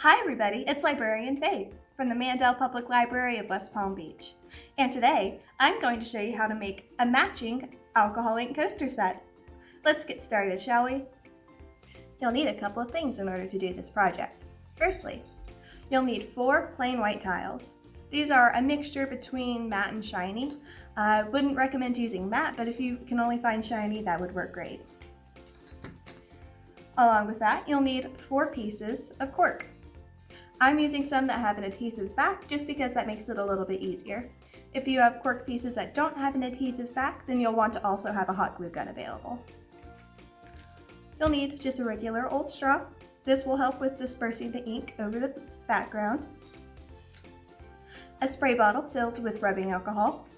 Hi everybody, it's Librarian Faith from the Mandel Public Library of West Palm Beach. And today, I'm going to show you how to make a matching alcohol ink coaster set. Let's get started, shall we? You'll need a couple of things in order to do this project. Firstly, you'll need 4 plain white tiles. These are a mixture between matte and shiny. I wouldn't recommend using matte, but if you can only find shiny, that would work great. Along with that, you'll need 4 pieces of cork. I'm using some that have an adhesive back just because that makes it a little bit easier. If you have cork pieces that don't have an adhesive back, then you'll want to also have a hot glue gun available. You'll need just a regular old straw. This will help with dispersing the ink over the background. A spray bottle filled with rubbing alcohol.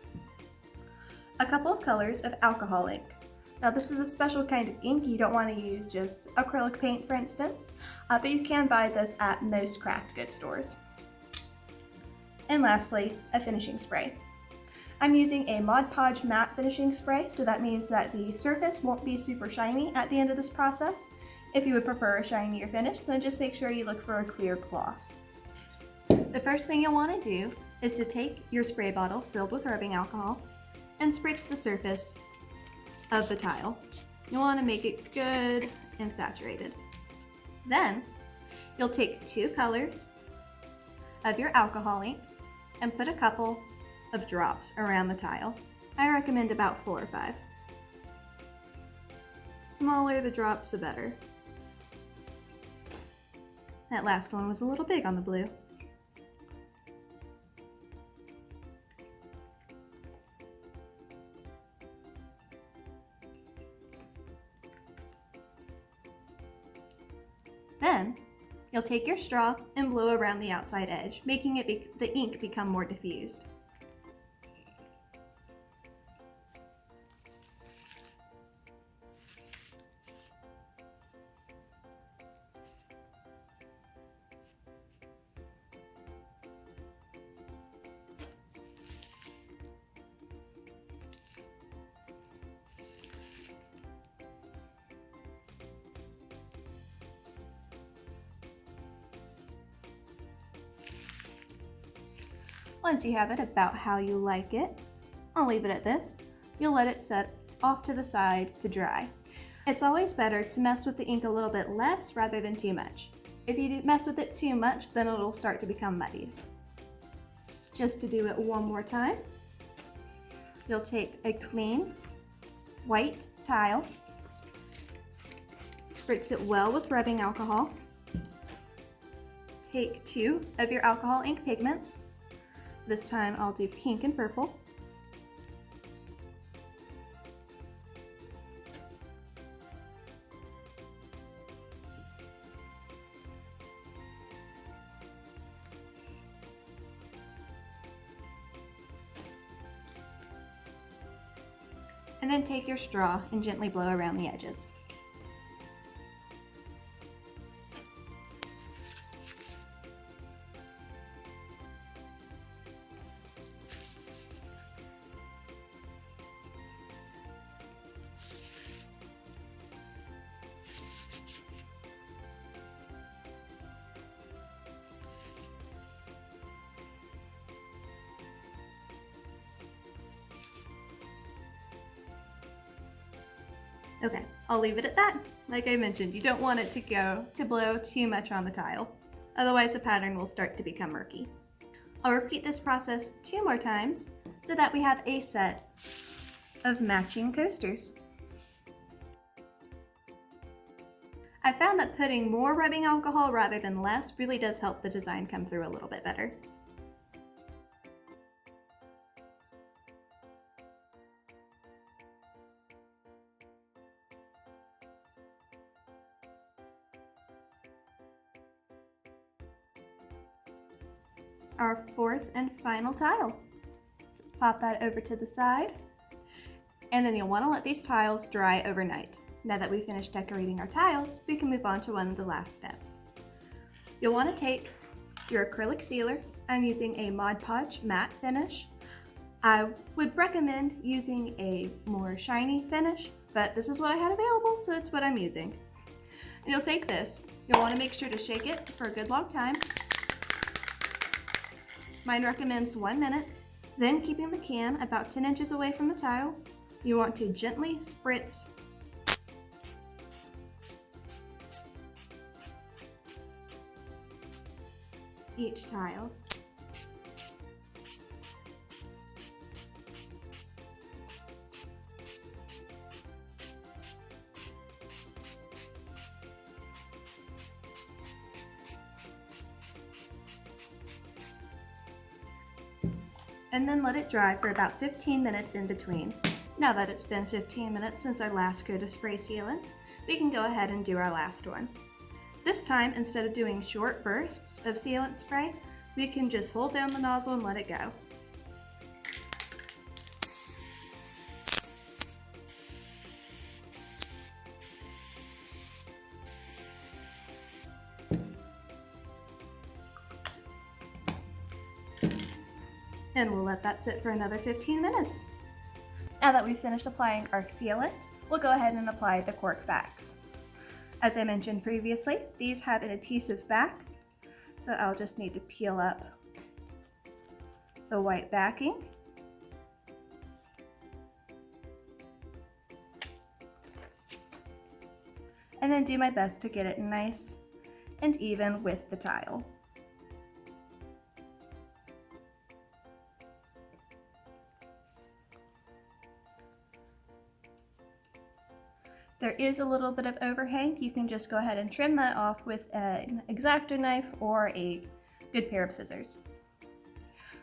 A couple of colors of alcohol ink. Now this is a special kind of ink. You don't want to use just acrylic paint, for instance, but you can buy this at most craft goods stores. And lastly, a finishing spray. I'm using a Mod Podge matte finishing spray, so that means that the surface won't be super shiny at the end of this process. If you would prefer a shinier finish, then just make sure you look for a clear gloss. The first thing you'll want to do is to take your spray bottle filled with rubbing alcohol and spritz the surface of the tile. You'll want to make it good and saturated. Then you'll take 2 colors of your alcohol ink and put a couple of drops around the tile. I recommend about 4 or 5. Smaller the drops, the better. That last one was a little big on the blue. Then, you'll take your straw and blow around the outside edge, making the ink become more diffused. Once you have it about how you like it, I'll leave it at this. You'll let it set off to the side to dry. It's always better to mess with the ink a little bit less rather than too much. If you mess with it too much, then it'll start to become muddied. Just to do it one more time, you'll take a clean white tile, spritz it well with rubbing alcohol, take 2 of your alcohol ink pigments. This time I'll do pink and purple. And then take your straw and gently blow around the edges. Okay, I'll leave it at that. Like I mentioned, you don't want it to blow too much on the tile. Otherwise the pattern will start to become murky. I'll repeat this process 2 more times so that we have a set of matching coasters. I found that putting more rubbing alcohol rather than less really does help the design come through a little bit better. It's our 4th and final tile. Just pop that over to the side. And then you'll want to let these tiles dry overnight. Now that we've finished decorating our tiles, we can move on to one of the last steps. You'll want to take your acrylic sealer. I'm using a Mod Podge matte finish. I would recommend using a more shiny finish, but this is what I had available, so it's what I'm using. You'll take this, You'll want to make sure to shake it for a good long time. Mine recommends 1 minute. Then, keeping the can about 10 inches away from the tile, you want to gently spritz each tile. And then let it dry for about 15 minutes in between. Now that it's been 15 minutes since our last coat of spray sealant, we can go ahead and do our last one. This time, instead of doing short bursts of sealant spray, we can just hold down the nozzle and let it go. And we'll let that sit for another 15 minutes. Now that we've finished applying our sealant, we'll go ahead and apply the cork backs. As I mentioned previously, these have an adhesive back, so I'll just need to peel up the white backing. And then do my best to get it nice and even with the tile. There is a little bit of overhang. You can just go ahead and trim that off with an X-Acto knife or a good pair of scissors.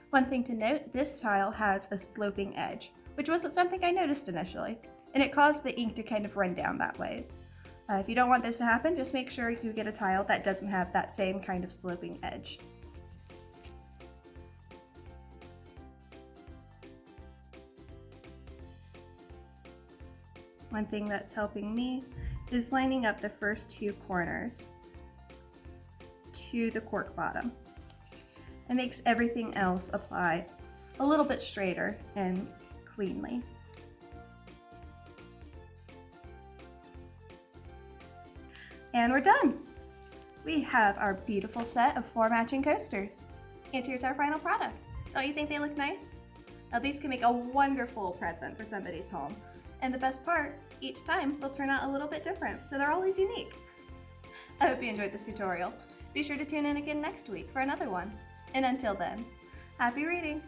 One thing to note, this tile has a sloping edge, which wasn't something I noticed initially, and it caused the ink to kind of run down that ways. If you don't want this to happen, just make sure you get a tile that doesn't have that same kind of sloping edge. One thing that's helping me is lining up the first 2 corners to the cork bottom. It makes everything else apply a little bit straighter and cleanly. And we're done! We have our beautiful set of 4 matching coasters. And here's our final product. Don't you think they look nice? Now these can make a wonderful present for somebody's home. And the best part, each time they'll turn out a little bit different, so they're always unique. I hope you enjoyed this tutorial. Be sure to tune in again next week for another one. And until then, happy reading!